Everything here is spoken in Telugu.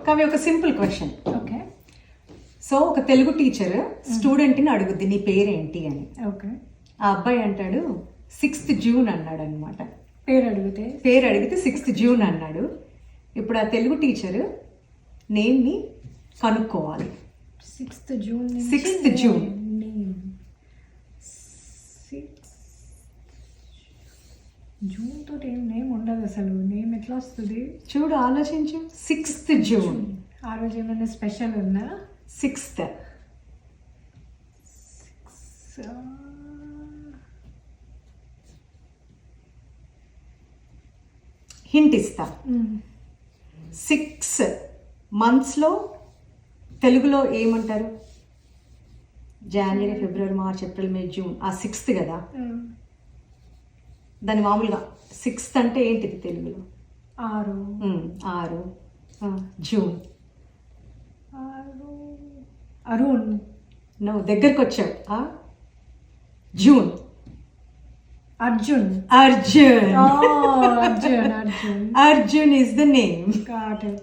కవి ఒక సింపుల్ క్వశ్చన్. ఓకే సో ఒక తెలుగు టీచర్ స్టూడెంట్ని అడుగుద్ది నీ పేరేంటి అని. ఓకే ఆ అబ్బాయి అంటాడు 6th జూన్ అన్నాడు అనమాట. పేరు అడిగితే 6th జూన్ అన్నాడు. ఇప్పుడు ఆ తెలుగు టీచర్ నేమ్ని కనుక్కోవాలి. 6th June 6th June June తోటి ఏం నేమ్ ఉండదు అసలు. నేమ్ ఎట్లా వస్తుంది చూడు, ఆలోచించు. 6th జూన్ ఆ రోజు ఏమైనా స్పెషల్ ఉందా? 6th హింట్ ఇస్తా. 6 మంత్స్లో తెలుగులో ఏమంటారు? జనవరి, ఫిబ్రవరి, మార్చ్, ఏప్రిల్, మే, జూన్. ఆ 6th కదా. దాని మామూలుగా 6th అంటే ఏంటిది తెలుగులో? 6 జూన్. అరుణ్. నువ్వు దగ్గరకు వచ్చావు. June. Arjun. Arjun. Arjun Arjun is the name. Got it.